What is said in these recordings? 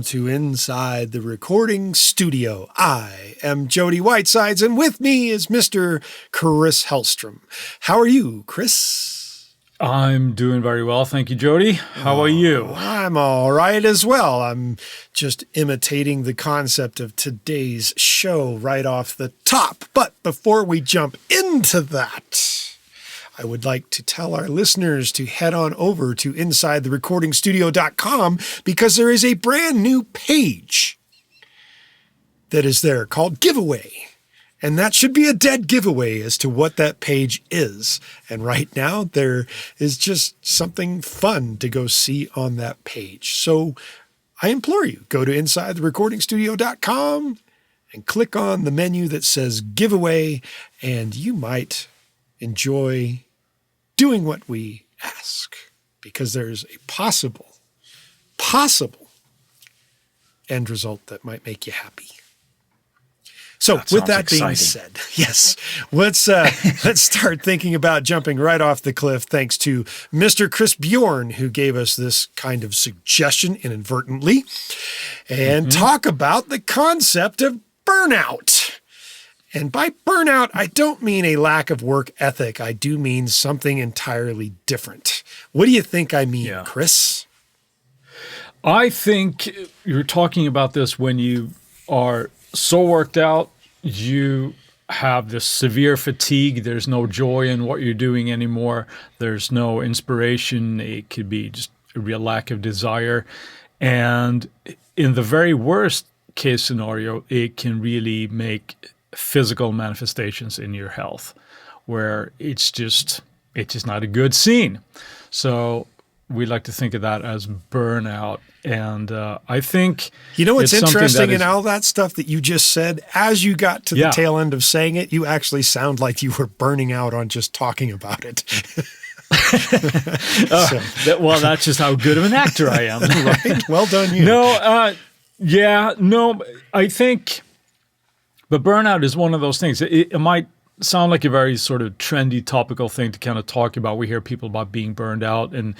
to Inside the Recording Studio. I am Jody Whitesides, and with me is Mr. Chris Hellstrom. How are you, Chris? I'm doing very well. Thank you, Jody. How are you? I'm all right as well. I'm just imitating the concept of today's show right off the top. But before we jump into that, I would like to tell our listeners to head on over to InsideTheRecordingStudio.com because there is a brand new page that is there called Giveaway. And that should be a dead giveaway as to what that page is. And right now there is just something fun to go see on that page. So I implore you, go to InsideTheRecordingStudio.com and click on the menu that says Giveaway, and you might enjoy doing what we ask, because there's a possible end result that might make you happy. So with that being said, yes, let's start thinking about jumping right off the cliff, thanks to Mr. Chris Bjorn, who gave us this kind of suggestion inadvertently, and talk about the concept of burnout. And by burnout, I don't mean a lack of work ethic. I do mean something entirely different. What do you think I mean, Chris? I think you're talking about this when you are so worked out, you have this severe fatigue. There's no joy in what you're doing anymore. There's no inspiration. It could be just a real lack of desire. And in the very worst case scenario, it can really make physical manifestations in your health where it's just not a good scene. So we like to think of that as burnout. And I think what's interesting in all that stuff that you just said, as you got to the tail end of saying it, you actually sound like you were burning out on just talking about it. That's just how good of an actor I am. Right? Well done, you. I think, but burnout is one of those things. It might sound like a very sort of trendy, topical thing to kind of talk about. We hear people about being burned out, and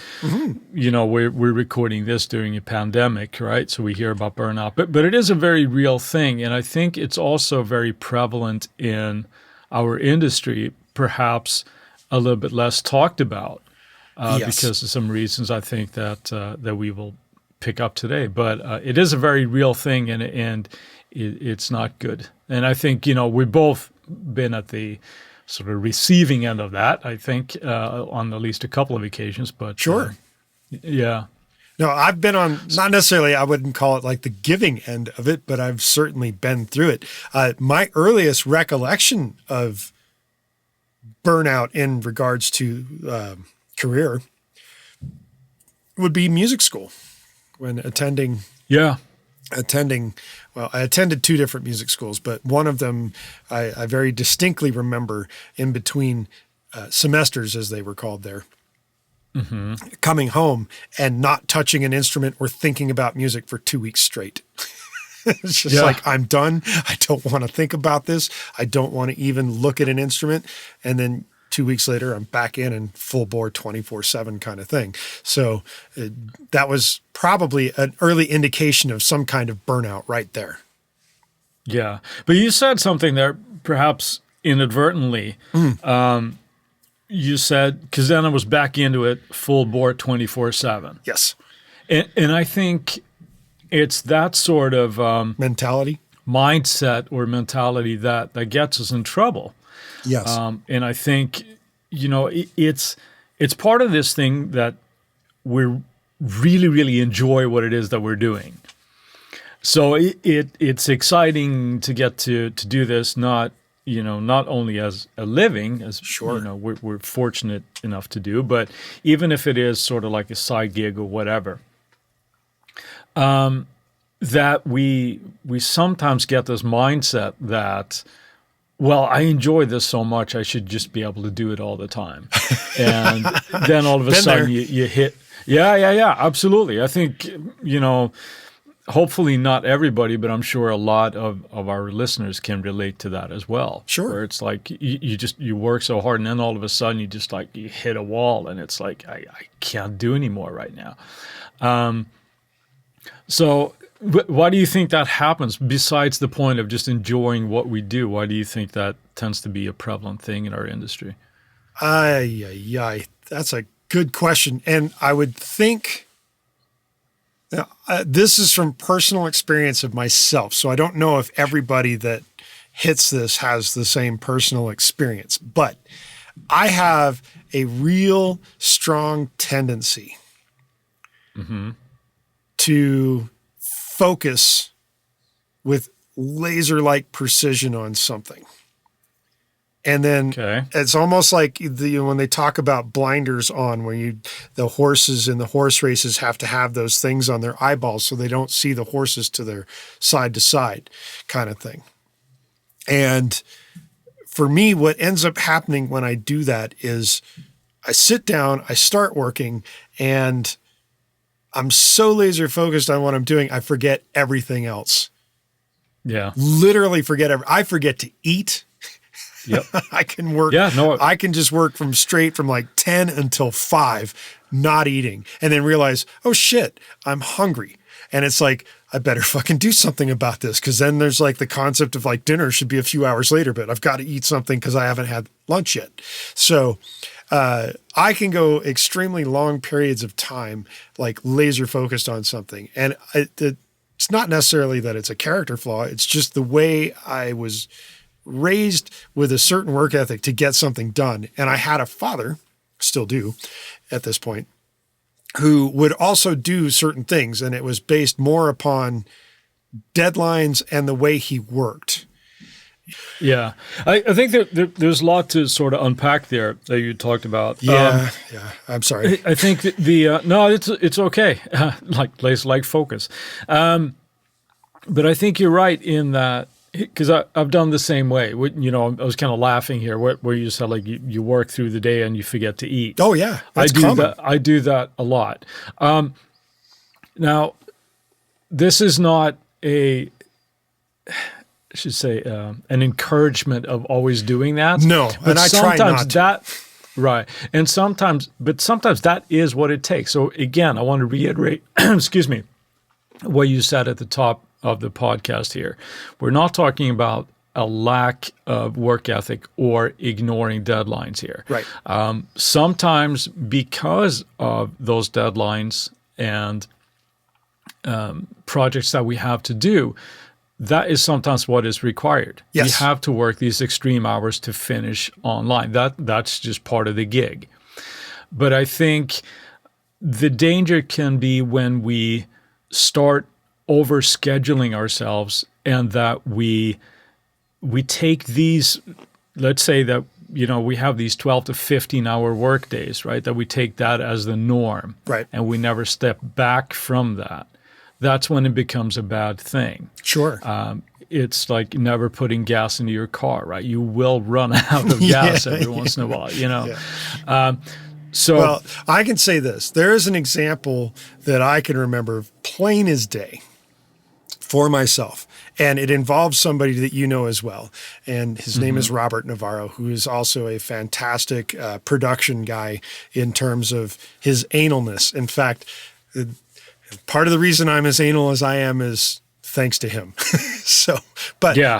we're recording this during a pandemic, right? So we hear about burnout, but it is a very real thing, and I think it's also very prevalent in our industry, perhaps a little bit less talked about because of some reasons I think that we will pick up today. But it is a very real thing, and it's not good. And I think we've both been at the sort of receiving end of that, I think, on at least a couple of occasions. But sure. No, I've been on, not necessarily, I wouldn't call it like the giving end of it, but I've certainly been through it. My earliest recollection of burnout in regards to career would be music school. When attending, well, I attended two different music schools, but one of them I very distinctly remember in between semesters, as they were called there, coming home and not touching an instrument or thinking about music for 2 weeks straight. It's just like, I'm done. I don't want to think about this. I don't want to even look at an instrument. And then 2 weeks later, I'm back in full bore 24/7 kind of thing. So that was probably an early indication of some kind of burnout right there. Yeah. But you said something there, perhaps inadvertently. You said, because then I was back into it full bore 24/7. Yes. And I think it's that sort of mindset or mentality that gets us in trouble. Yes. And I think, it's part of this thing that we really, really enjoy what it is that we're doing. So it's exciting to get to do this, not only as a living, as we're fortunate enough to do, but even if it is sort of like a side gig or whatever, that we sometimes get this mindset that, well, I enjoy this so much, I should just be able to do it all the time. And then all of a sudden you hit, absolutely. I think, hopefully not everybody, but I'm sure a lot of our listeners can relate to that as well. Sure. Where it's like you work so hard, and then all of a sudden you hit a wall, and it's like, I can't do anymore right now. So Why do you think that happens? Besides the point of just enjoying what we do, why do you think that tends to be a prevalent thing in our industry? That's a good question. And I would think this is from personal experience of myself. So I don't know if everybody that hits this has the same personal experience, but I have a real strong tendency to focus with laser-like precision on something. And then it's almost like when they talk about blinders on, where the horses in the horse races have to have those things on their eyeballs so they don't see the horses to their side to side kind of thing. And for me, what ends up happening when I do that is I sit down, I start working, and I'm so laser focused on what I'm doing, I forget everything else. Yeah. Literally forget I forget to eat. Yep. I can work. I can just work from like 10 until 5, not eating, and then realize, oh shit, I'm hungry. And it's like, I better fucking do something about this. Cause then there's like the concept of like dinner should be a few hours later, but I've got to eat something cause I haven't had lunch yet. So, I can go extremely long periods of time, like laser focused on something. And it's not necessarily that it's a character flaw. It's just the way I was raised with a certain work ethic to get something done. And I had a father, still do at this point, who would also do certain things. And it was based more upon deadlines and the way he worked. Yeah. I think there's a lot to sort of unpack there that you talked about. Yeah. I'm sorry. I think no, it's okay. like focus. But I think you're right in that, because I've done the same way. You know, I was kind of laughing here where you said like you work through the day and you forget to eat. Oh yeah, that's common. I do that a lot. Now, this is not I should say an encouragement of always doing that. No, but and I try not to. Right, and sometimes that is what it takes. So again, I want to reiterate, excuse me, what you said at the top of the podcast here. We're not talking about a lack of work ethic or ignoring deadlines here. Right. Sometimes because of those deadlines and projects that we have to do, that is sometimes what is required. Yes. We have to work these extreme hours to finish online. That's just part of the gig. But I think the danger can be when we start over-scheduling ourselves, and that we take these, let's say that, you know, we have these 12 to 15-hour work days, right? That we take that as the norm. Right. And we never step back from that. That's when it becomes a bad thing. Sure. It's like never putting gas into your car, right? You will run out of gas every once in a while, you know? Yeah. Well, I can say this. There is an example that I can remember plain as day for myself, and it involves somebody that you know as well. And his name is Robert Navarro, who is also a fantastic production guy in terms of his analness. In fact, part of the reason I'm as anal as I am is thanks to him.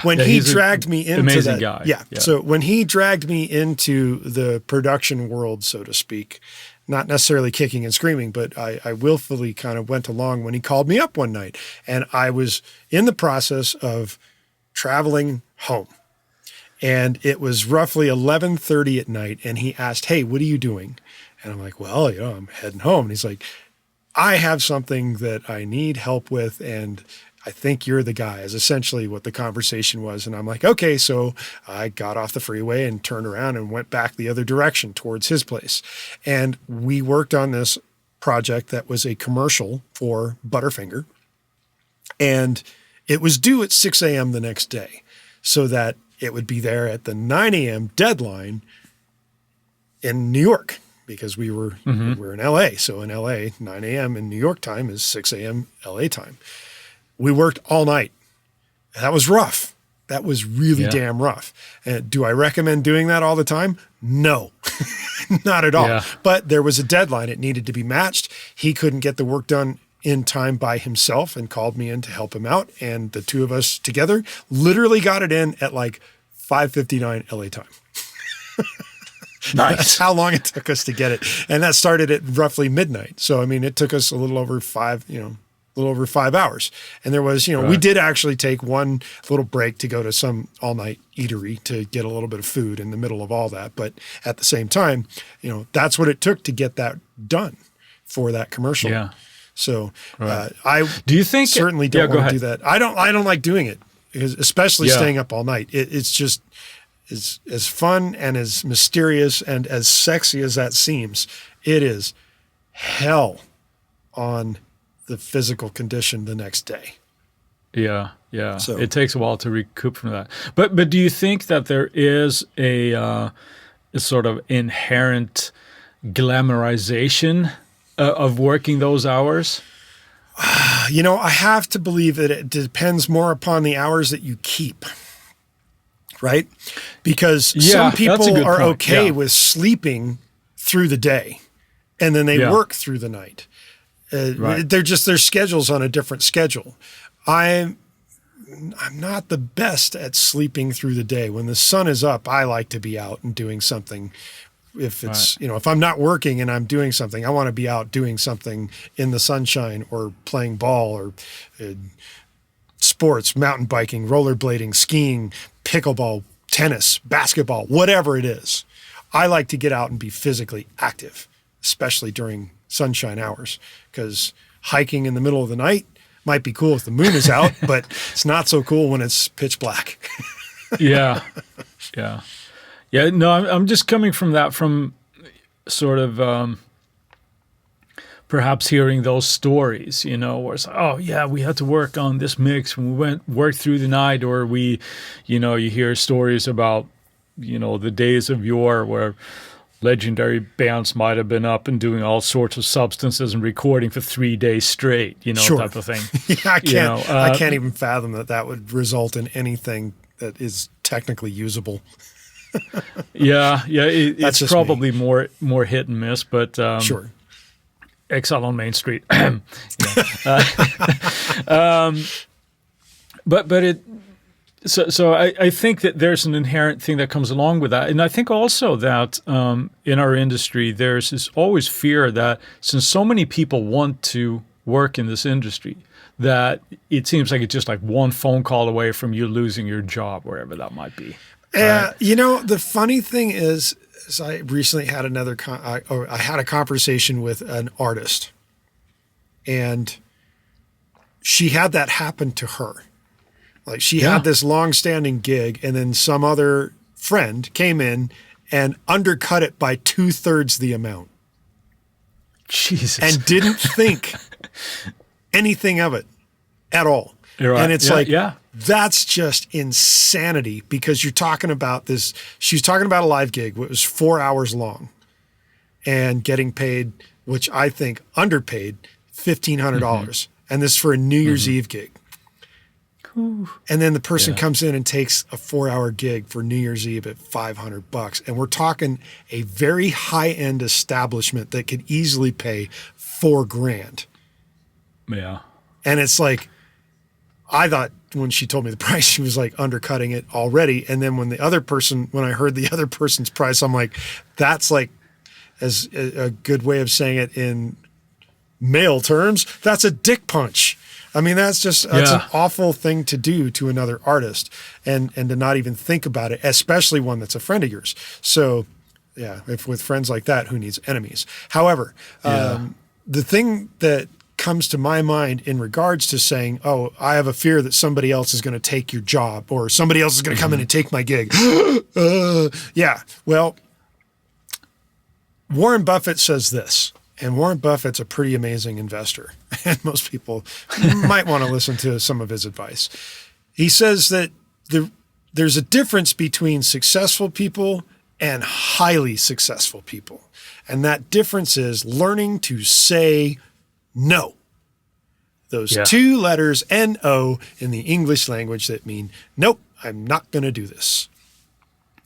When he dragged me into amazing that, guy. Yeah. So when he dragged me into the production world, so to speak, not necessarily kicking and screaming, but I willfully kind of went along when he called me up one night, and I was in the process of traveling home, and it was roughly 11:30 at night. And he asked, "Hey, what are you doing?" And I'm like, "Well, you know, I'm heading home." And he's like, "I have something that I need help with, and I think you're the guy," is essentially what the conversation was. And I'm like, okay. So I got off the freeway and turned around and went back the other direction towards his place. And we worked on this project that was a commercial for Butterfinger. And it was due at 6 a.m. the next day, so that it would be there at the 9 a.m. deadline in New York, because we're in LA. So in LA, 9 a.m. in New York time is 6 a.m. LA time. We worked all night. That was rough. That was really damn rough. And do I recommend doing that all the time? No, not at all. Yeah. But there was a deadline. It needed to be matched. He couldn't get the work done in time by himself and called me in to help him out. And the two of us together literally got it in at like 5:59 LA time. Nice. That's how long it took us to get it. And that started at roughly midnight. So, I mean, it took us a little over 5 hours. And there was, we did actually take one little break to go to some all-night eatery to get a little bit of food in the middle of all that. But at the same time, that's what it took to get that done for that commercial. Yeah. So do you think certainly don't want to do that. I don't like doing it, because especially staying up all night. It's just as fun and as mysterious and as sexy as that seems, it is hell on the physical condition the next day. Yeah, yeah. So it takes a while to recoup from that. But do you think that there is a sort of inherent glamorization of working those hours? I have to believe that it depends more upon the hours that you keep. Right? Because some people are okay with sleeping through the day and then they work through the night. They're just their schedule's on a different schedule. I'm not the best at sleeping through the day. When the sun is up, I like to be out and doing something. If it's, if I'm not working and I'm doing something, I want to be out doing something in the sunshine or playing ball or sports, mountain biking, rollerblading, skiing, pickleball, tennis, basketball, whatever it is. I like to get out and be physically active, especially during sunshine hours, because hiking in the middle of the night might be cool if the moon is out, but it's not so cool when it's pitch black. Yeah. No, I'm just coming from that, from sort of perhaps hearing those stories, where it's like, oh yeah, we had to work on this mix when we worked through the night, or we, you hear stories about, the days of yore where legendary bands might have been up and doing all sorts of substances and recording for 3 days straight, type of thing. Yeah, I can't even fathom that would result in anything that is technically usable. It's probably more hit and miss, but sure. Exile on Main Street. But it. So I think that there's an inherent thing that comes along with that, and I think also that in our industry there's this always fear that since so many people want to work in this industry, that it seems like it's just like one phone call away from you losing your job, wherever that might be. Right? The funny thing is I recently had I had a conversation with an artist, and she had that happen to her. Like she had this long-standing gig, and then some other friend came in and undercut it by 2/3 the amount. Jesus. And didn't think anything of it at all. Right. And it's that's just insanity, because you're talking about this. She's talking about a live gig. It was 4 hours long and getting paid, which I think underpaid, $1,500. And this is for a New Year's Eve gig. Ooh. And then the person comes in and takes a 4-hour gig for New Year's Eve at $500. And we're talking a very high-end establishment that could easily pay $4,000. Yeah. And it's like, I thought when she told me the price, she was like undercutting it already. And then when I heard the other person's price, I'm like, that's like, as a good way of saying it in male terms, that's a dick punch. I mean, that's an awful thing to do to another artist, and to not even think about it, especially one that's a friend of yours. So if with friends like that, who needs enemies? However, the thing that comes to my mind in regards to saying, oh, I have a fear that somebody else is going to take your job, or somebody else is going to come in and take my gig. Well, Warren Buffett says this, and Warren Buffett's a pretty amazing investor, and most people might want to listen to some of his advice. He says that there's a difference between successful people and highly successful people, and that difference is learning to say no. Those two letters, N-O, in the English language that mean, nope, I'm not going to do this.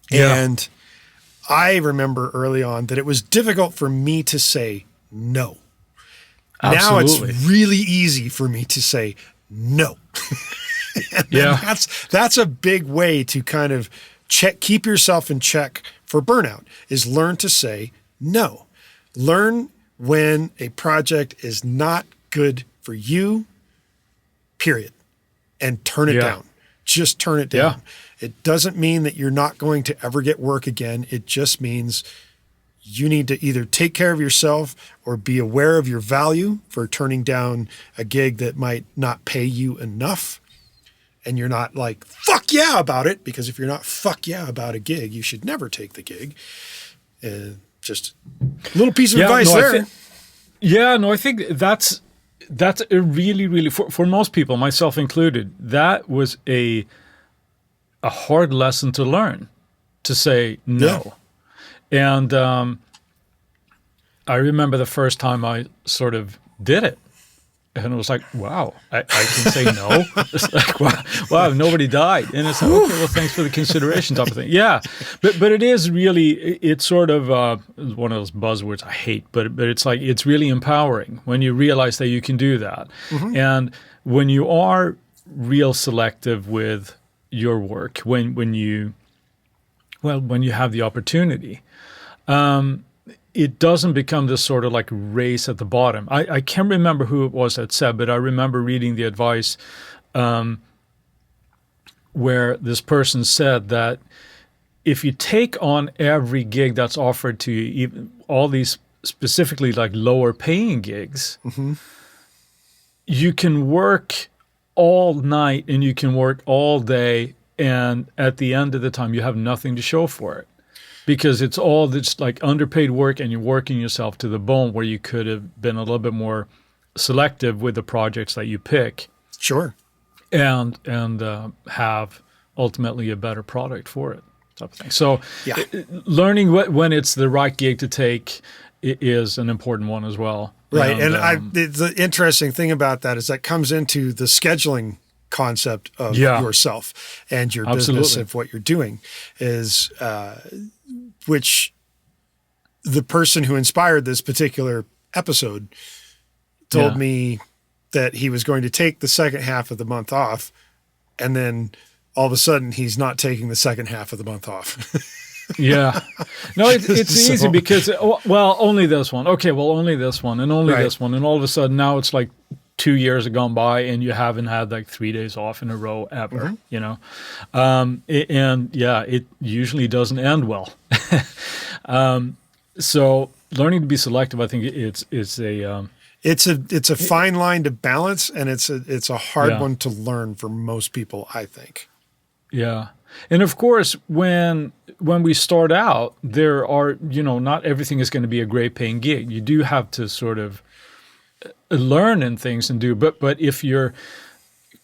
Yeah. And I remember early on that it was difficult for me to say no. Now Absolutely. it's really easy for me to say no. Yeah. That's a big way to kind of keep yourself in check for burnout, is learn to say no. Learn when a project is not good for you, period, and turn it down. Just turn it down. Yeah. It doesn't mean that you're not going to ever get work again. It just means you need to either take care of yourself or be aware of your value for turning down a gig that might not pay you enough. And you're not like, fuck yeah about it, because if you're not fuck yeah about a gig, you should never take the gig. Just a little piece of advice there. I think that's a really, really, for most people, myself included, that was a hard lesson to learn, to say no. Yeah. And I remember the first time I sort of did it. And it was like, wow, I can say no. It's like, wow, nobody died. And it's like, okay, well, thanks for the consideration type of thing. Yeah, but it is really, it's sort of one of those buzzwords I hate, but it's like, it's really empowering when you realize that you can do that. Mm-hmm. And when you are real selective with your work, when you have the opportunity, it doesn't become this sort of like race at the bottom. I can't remember who it was that said, but I remember reading the advice where this person said that if you take on every gig that's offered to you, even all these specifically like lower paying gigs, mm-hmm. you can work all night and you can work all day, and at the end of the time you have nothing to show for it. Because it's all this like underpaid work, and you're working yourself to the bone, where you could have been a little bit more selective with the projects that you pick. Sure. And have ultimately a better product for it, type of thing. So learning when it's the right gig to take is an important one as well. Right. And the interesting thing about that is that comes into the scheduling concept of yourself and your business, of what you're doing, is which the person who inspired this particular episode told me that he was going to take the second half of the month off, and then all of a sudden he's not taking the second half of the month off. Yeah. No, it's easy because, only this one. Okay, only this one and only this one. And all of a sudden now it's like 2 years have gone by and you haven't had like 3 days off in a row ever, mm-hmm. you know? It usually doesn't end well. So learning to be selective, I think it's a fine line to balance, and it's a hard one to learn for most people, I think. Yeah. And of course, when we start out, there are, not everything is going to be a great paying gig. You do have to sort of learn and things and do, but if you're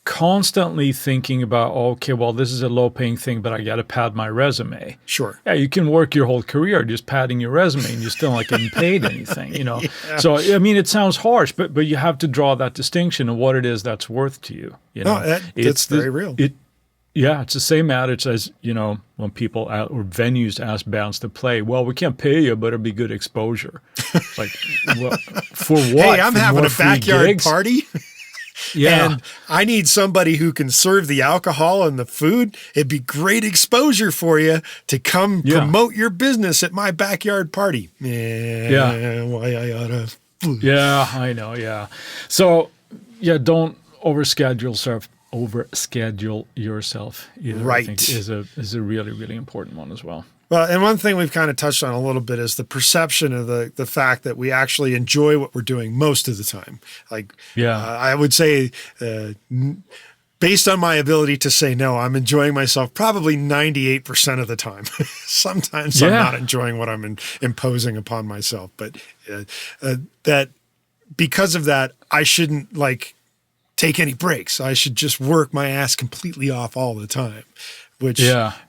constantly thinking about, this is a low paying thing, but I got to pad my resume. Sure. Yeah, you can work your whole career just padding your resume and you're still not getting paid anything, Yeah. So, I mean, it sounds harsh, but you have to draw that distinction of what it is that's worth to you. That's very real. It's the same adage as, when people or venues ask bands to play, well, we can't pay you, but it'll be good exposure. It's like, well, for what? Hey, I'm having a backyard party. Yeah. And I need somebody who can serve the alcohol and the food. It'd be great exposure for you to come promote your business at my backyard party. Why I oughta. Yeah, I know. Yeah. So, don't overschedule yourself either. Right. I think is a really, really important one as well. Well, and one thing we've kind of touched on a little bit is the perception of the fact that we actually enjoy what we're doing most of the time. Like, I would say, based on my ability to say no, I'm enjoying myself probably 98% of the time. Sometimes I'm not enjoying what I'm imposing upon myself, but that because of that, I shouldn't take any breaks. I should just work my ass completely off all the time, which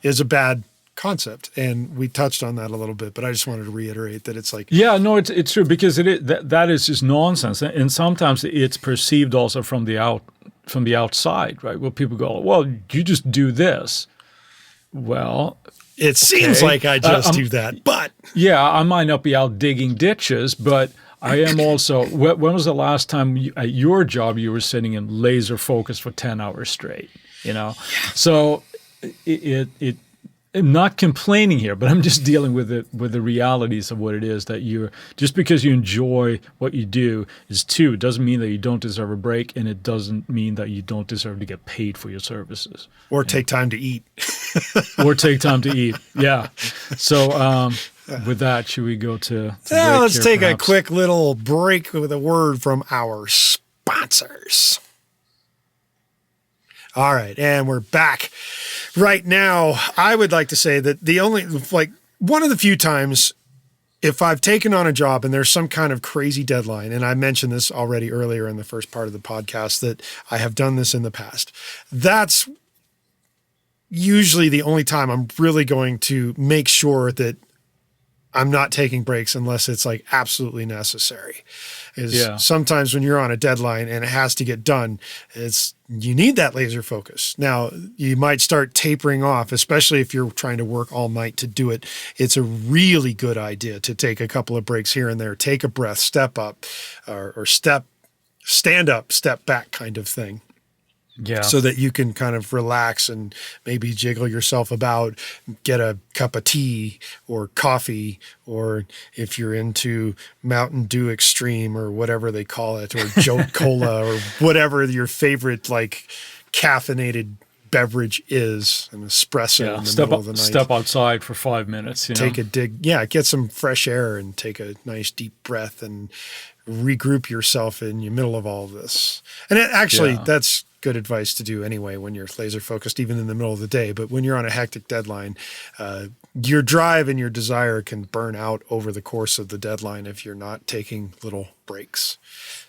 is a bad concept, and we touched on that a little bit, but I just wanted to reiterate that it's like it's true, because that is just nonsense, and sometimes it's perceived also from the outside, right? Well, people go, well, you just do this. Well, it seems like I just do that, but I might not be out digging ditches, but I am also. When was the last time at your job you were sitting in laser focus for 10 hours straight? So it I'm not complaining here, but I'm just dealing with the realities of what it is that you're just because you enjoy what you do it doesn't mean that you don't deserve a break, and it doesn't mean that you don't deserve to get paid for your services or take time to eat. Or take time to eat. Yeah. So with that, should we go to break let's here, take perhaps? a quick little break with a word from our sponsors. All right, and we're back. Right now, I would like to say that one of the few times if I've taken on a job and there's some kind of crazy deadline, and I mentioned this already earlier in the first part of the podcast that I have done this in the past, that's usually the only time I'm really going to make sure that I'm not taking breaks unless it's like absolutely necessary. Sometimes when you're on a deadline and it has to get done, you need that laser focus. Now, you might start tapering off, especially if you're trying to work all night to do it. It's a really good idea to take a couple of breaks here and there, take a breath, step up, or stand up, step back kind of thing. Yeah. So that you can kind of relax and maybe jiggle yourself about, get a cup of tea or coffee, or if you're into Mountain Dew Extreme or whatever they call it, or Jolt Cola or whatever your favorite like caffeinated beverage is, an espresso in the middle of the night. Step outside for 5 minutes. Take a dig. Yeah, get some fresh air and take a nice deep breath and regroup yourself in the middle of all of this. And that's good advice to do anyway when you're laser focused, even in the middle of the day. But when you're on a hectic deadline, your drive and your desire can burn out over the course of the deadline if you're not taking little breaks.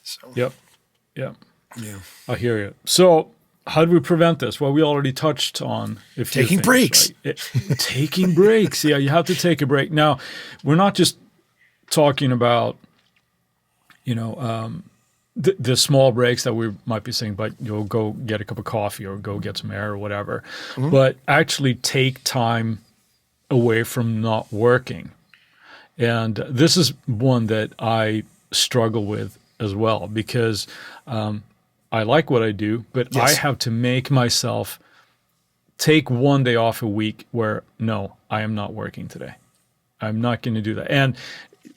So. Yep. Yeah. I hear you. So how do we prevent this? Well, we already touched on taking breaks. Right? Taking breaks. Yeah, you have to take a break. Now, we're not just talking about, the small breaks that we might be saying, but you'll go get a cup of coffee or go get some air or whatever, but actually take time away from not working. And this is one that I struggle with as well, because I like what I do, but I have to make myself take one day off a week where, no, I am not working today. I'm not going to do that. And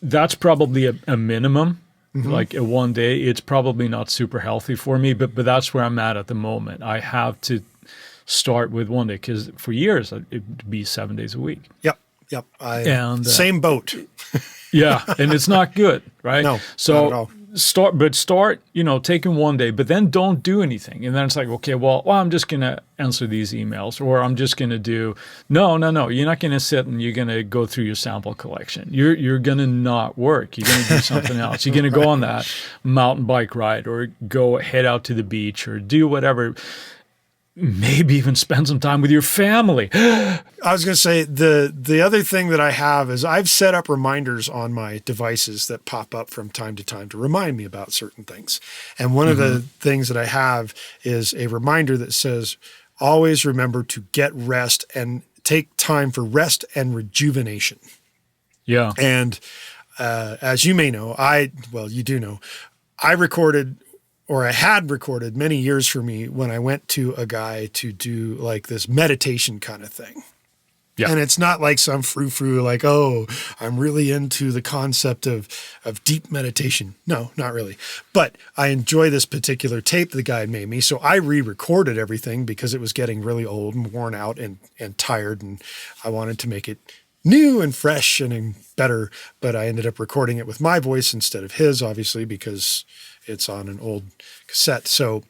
that's probably a minimum. Like a one day, it's probably not super healthy for me, but that's where I'm at the moment. I have to start with one day, because for years it'd be 7 days a week. Yep. Same boat. Yeah, and it's not good, right? No, so not at all. Start, taking one day, but then don't do anything. And then it's like, okay, well, I'm just going to answer these emails, or I'm just going to do, no. You're not going to sit and you're going to go through your sample collection. You're going to not work. You're going to do something else. You're going to go on that mountain bike ride, or go head out to the beach, or do whatever. Maybe even spend some time with your family. I was going to say the other thing that I have is I've set up reminders on my devices that pop up from time to time to remind me about certain things. And one of the things that I have is a reminder that says, always remember to get rest and take time for rest and rejuvenation. Yeah. And as you may know, you do know, I had recorded many years for me when I went to a guy to do like this meditation kind of thing. Yeah. And it's not like some frou-frou, like, oh, I'm really into the concept of deep meditation. No, not really. But I enjoy this particular tape the guy made me. So I re-recorded everything because it was getting really old and worn out and tired. And I wanted to make it new and fresh and better. But I ended up recording it with my voice instead of his, obviously, because it's on an old cassette. So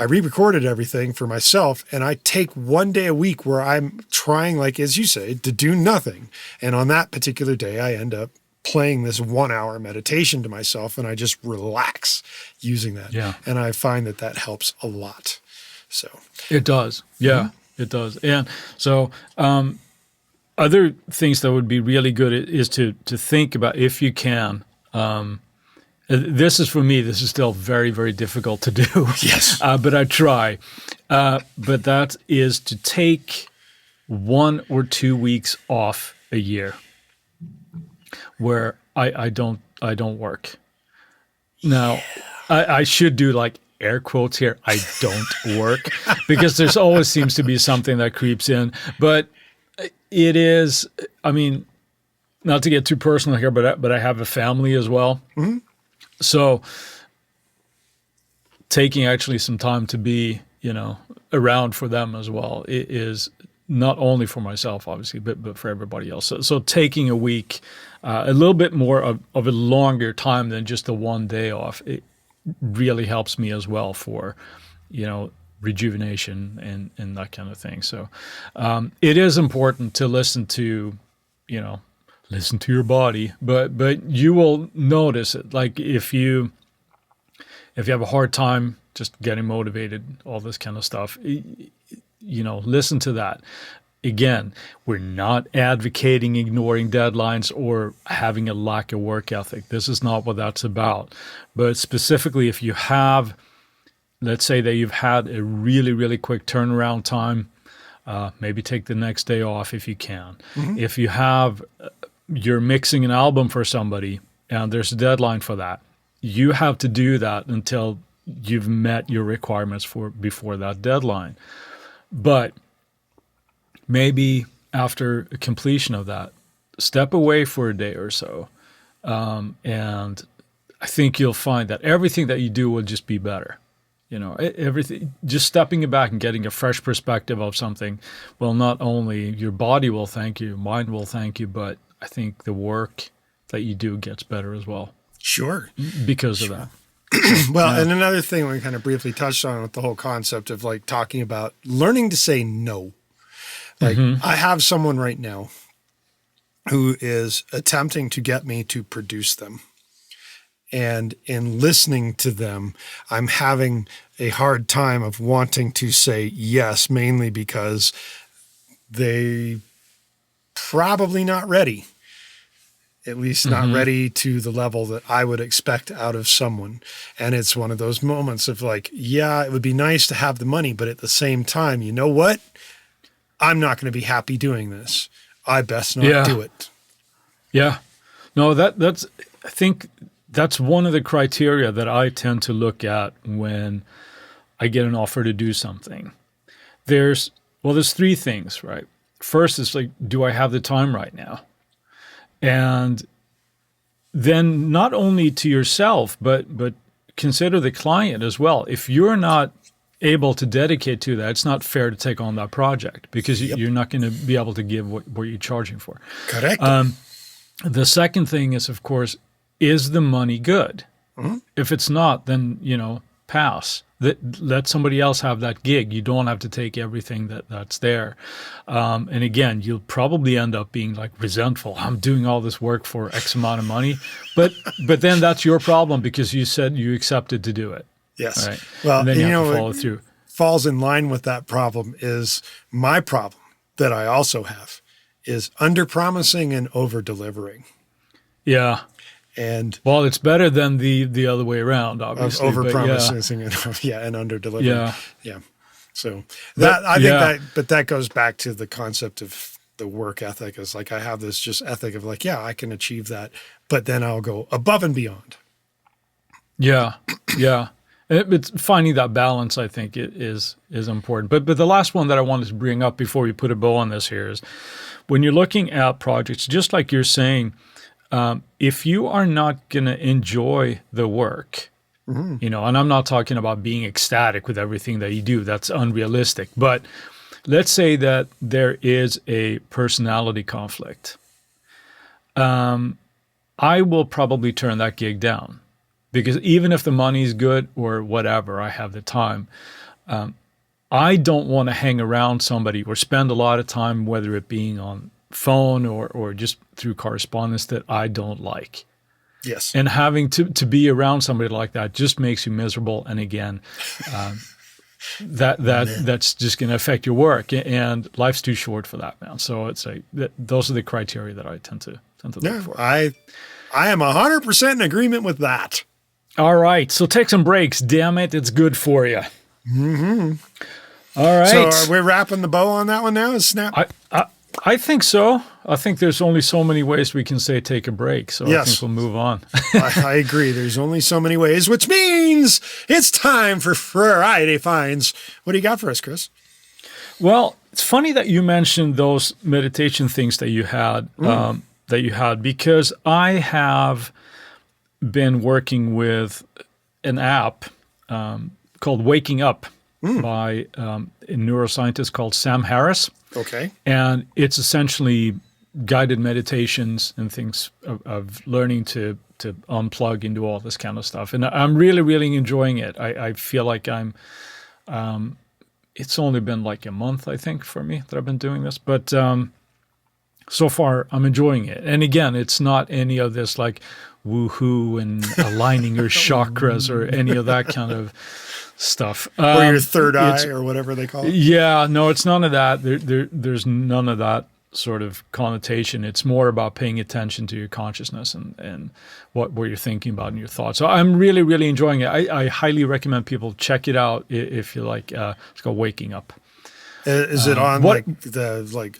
I re-recorded everything for myself, and I take one day a week where I'm trying, like, as you say, to do nothing. And on that particular day, I end up playing this 1 hour meditation to myself, and I just relax using that. Yeah. And I find that helps a lot. So it does. Yeah, it does. And so, other things that would be really good is to think about, if you can, this is, for me, this is still very, very difficult to do. Yes. But I try. But that is to take 1 or 2 weeks off a year where I don't I don't work. Now, I should do like air quotes here. I don't work because there's always seems to be something that creeps in. But it is, I mean, not to get too personal here, but I have a family as well. Mm-hmm. So taking actually some time to be, around for them as well is not only for myself, obviously, but for everybody else. So taking a week, a little bit more of a longer time than just the one day off, it really helps me as well for, rejuvenation and that kind of thing. So it is important to listen to your body, but you will notice it. Like if you have a hard time just getting motivated, all this kind of stuff, listen to that. Again, we're not advocating ignoring deadlines or having a lack of work ethic. This is not what that's about. But specifically, if you have, let's say that you've had a really, really quick turnaround time, maybe take the next day off if you can. Mm-hmm. If you have, you're mixing an album for somebody and there's a deadline for that, you have to do that until you've met your requirements before that deadline. But maybe after completion of that, step away for a day or so. And I think you'll find that everything that you do will just be better. Everything, just stepping back and getting a fresh perspective of something. Well, not only your body will thank you, mind will thank you, but I think the work that you do gets better as well. Sure. Because of that. Well, yeah. And another thing we kind of briefly touched on with the whole concept of like talking about learning to say no. Like I have someone right now who is attempting to get me to produce them. And in listening to them, I'm having a hard time of wanting to say yes, mainly because they probably not ready. At least not ready to the level that I would expect out of someone. And it's one of those moments of like, yeah, it would be nice to have the money, but at the same time, you know what? I'm not going to be happy doing this. I best not do it. Yeah. No, I think that's one of the criteria that I tend to look at when I get an offer to do something. There's three things, right? First is like, do I have the time right now? And then not only to yourself, but consider the client as well. If you're not able to dedicate to that, it's not fair to take on that project because you're not going to be able to give what you're charging for. Correct. The second thing is, of course, is the money good? Mm-hmm. If it's not, then, pass. Let somebody else have that gig. You don't have to take everything that's there. And again, you'll probably end up being like resentful. I'm doing all this work for X amount of money. But then that's your problem because you said you accepted to do it. Yes. Right? Well, and then you have to follow through. Falls in line with that problem is my problem that I also have is under-promising and over-delivering. Yeah. And it's better than the other way around, obviously. Of over-promising and under-delivering. Yeah. So that goes back to the concept of the work ethic is like, I have this just ethic of like, I can achieve that, but then I'll go above and beyond. Yeah. Yeah. It's finding that balance, I think, is important. But the last one that I wanted to bring up before we put a bow on this here is when you're looking at projects, just like you're saying, if you are not going to enjoy the work, and I'm not talking about being ecstatic with everything that you do, that's unrealistic. But let's say that there is a personality conflict. I will probably turn that gig down because even if the money's good or whatever, I have the time. I don't want to hang around somebody or spend a lot of time, whether it being on phone or just through correspondence that I don't like. Yes. And having to be around somebody like that just makes you miserable. And again, that's just going to affect your work, and life's too short for that, man. So it's those are the criteria that I tend to look for. I am 100% in agreement with that. All right. So take some breaks. Damn it. It's good for you. Mm-hmm. All right. So are we wrapping the bow on that one now? Snap. I think so. I think there's only so many ways we can say take a break. So I think we'll move on. I agree. There's only so many ways, which means it's time for Variety Finds. What do you got for us, Chris? Well, it's funny that you mentioned those meditation things that you had, because I have been working with an app called Waking Up by a neuroscientist called Sam Harris. Okay. And it's essentially guided meditations and things of learning to unplug and do all this kind of stuff. And I'm really, really enjoying it. I feel like it's only been like a month, I think, for me that I've been doing this. But so far, I'm enjoying it. And again, it's not any of this like woohoo and aligning your chakras or any of that kind of stuff. Or your third eye or whatever they call it. Yeah, no, it's none of that. There's none of that sort of connotation. It's more about paying attention to your consciousness and what you're thinking about and your thoughts. So I'm really, really enjoying it. I highly recommend people check it out if you like. It's called Waking Up. Is it on the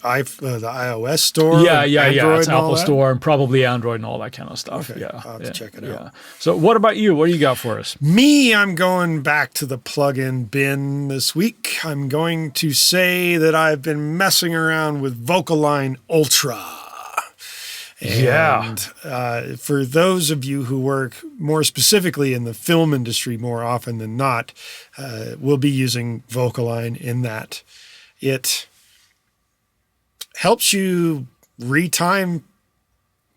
iOS store? Yeah. Android It's and all Apple that? Store and probably Android and all that kind of stuff. Okay, Yeah, I'll have to check it out. So what about you? What do you got for us? Me, I'm going back to the plug-in bin this week. I'm going to say that I've been messing around with Vocaline Ultra. And for those of you who work more specifically in the film industry more often than not, we'll be using Vocaline in that. It helps you retime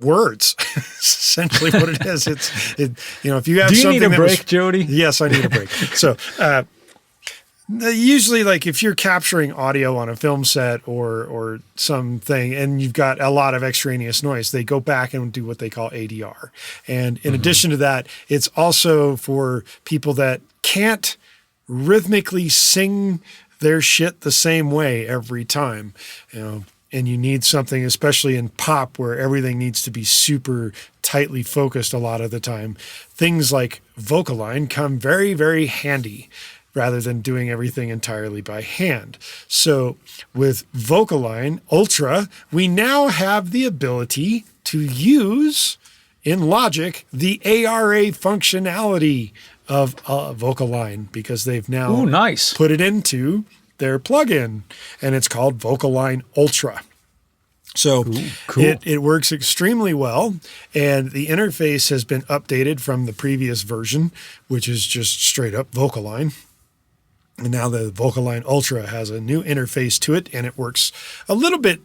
words. Essentially what it is. If you have Do you something need a break, Jody? Yes, I need a break. So usually, like if you're capturing audio on a film set or something and you've got a lot of extraneous noise, they go back and do what they call ADR. And in addition to that, it's also for people that can't rhythmically sing their shit the same way every time, and you need something, especially in pop where everything needs to be super tightly focused a lot of the time. Things like Vocaline come very, very handy rather than doing everything entirely by hand. So with Vocaline Ultra, we now have the ability to use in Logic the ARA functionality of Vocaline because they've now put it into their plugin, and it's called Vocaline Ultra. So cool. It works extremely well, and the interface has been updated from the previous version, which is just straight up Vocaline. And now the Vocaline Ultra has a new interface to it, and it works a little bit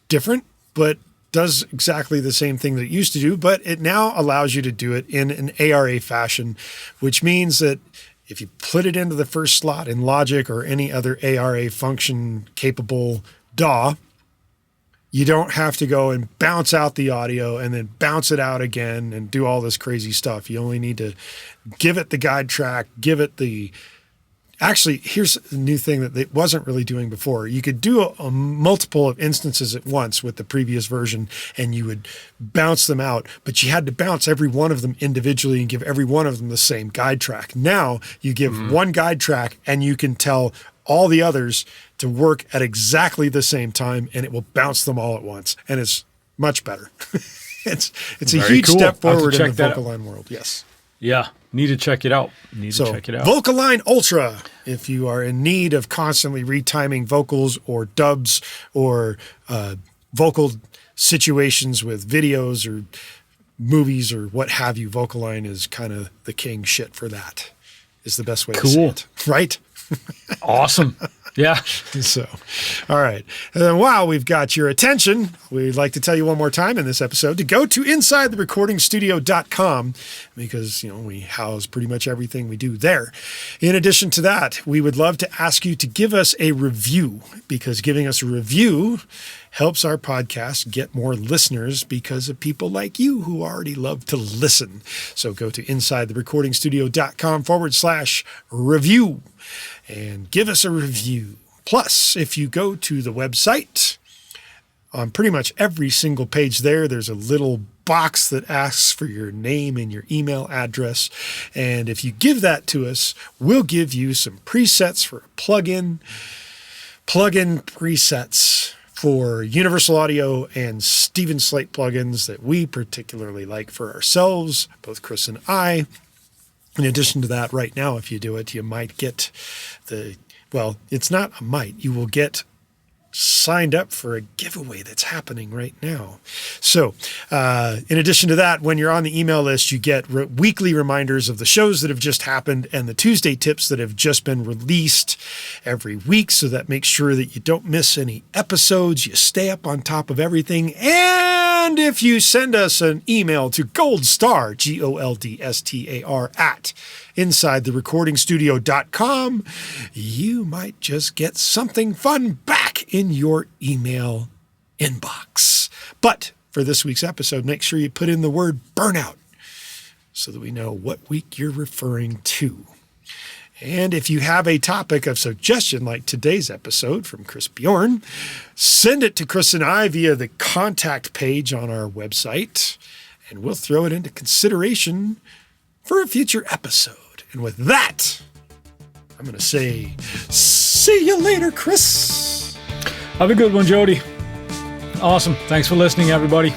different, but does exactly the same thing that it used to do, but it now allows you to do it in an ARA fashion, which means that if you put it into the first slot in Logic or any other ARA function capable DAW, you don't have to go and bounce out the audio and then bounce it out again and do all this crazy stuff. You only need to give it the guide track, give it the... Actually, here's a new thing that it wasn't really doing before. You could do a multiple of instances at once with the previous version, and you would bounce them out, but you had to bounce every one of them individually and give every one of them the same guide track. Now you give one guide track, and you can tell all the others to work at exactly the same time, and it will bounce them all at once, and it's much better. It's a huge step forward in the Vocaline world. Yes. Yeah, need to check it out. Check it out. Vocaline Ultra, if you are in need of constantly retiming vocals or dubs or vocal situations with videos or movies or what have you, Vocaline is kind of the king shit for that, is the best way to say it. Right? Awesome. Yeah. So, all right. And then while we've got your attention, we'd like to tell you one more time in this episode to go to InsideTheRecordingStudio.com because, we house pretty much everything we do there. In addition to that, we would love to ask you to give us a review because giving us a review helps our podcast get more listeners because of people like you who already love to listen. So go to InsideTheRecordingStudio.com/review. and give us a review. Plus, if you go to the website, on pretty much every single page there's a little box that asks for your name and your email address. And if you give that to us, we'll give you some presets for a plugin presets for Universal Audio and Steven Slate plugins that we particularly like for ourselves, both Chris and I. In addition to that, right now, if you do it, you might get it's not a might, you will get signed up for a giveaway that's happening right now. So in addition to that, when you're on the email list, you get weekly reminders of the shows that have just happened and the Tuesday tips that have just been released every week. So that makes sure that you don't miss any episodes. You stay up on top of everything. And if you send us an email to goldstar, GOLDSTAR at InsideTheRecordingStudio.com, you might just get something fun back in your email inbox. But for this week's episode, make sure you put in the word burnout so that we know what week you're referring to. And if you have a topic of suggestion like today's episode from Chris Bjorn, send it to Chris and I via the contact page on our website, and we'll throw it into consideration for a future episode. And with that, I'm going to say, see you later, Chris. Have a good one, Jody. Awesome. Thanks for listening, everybody.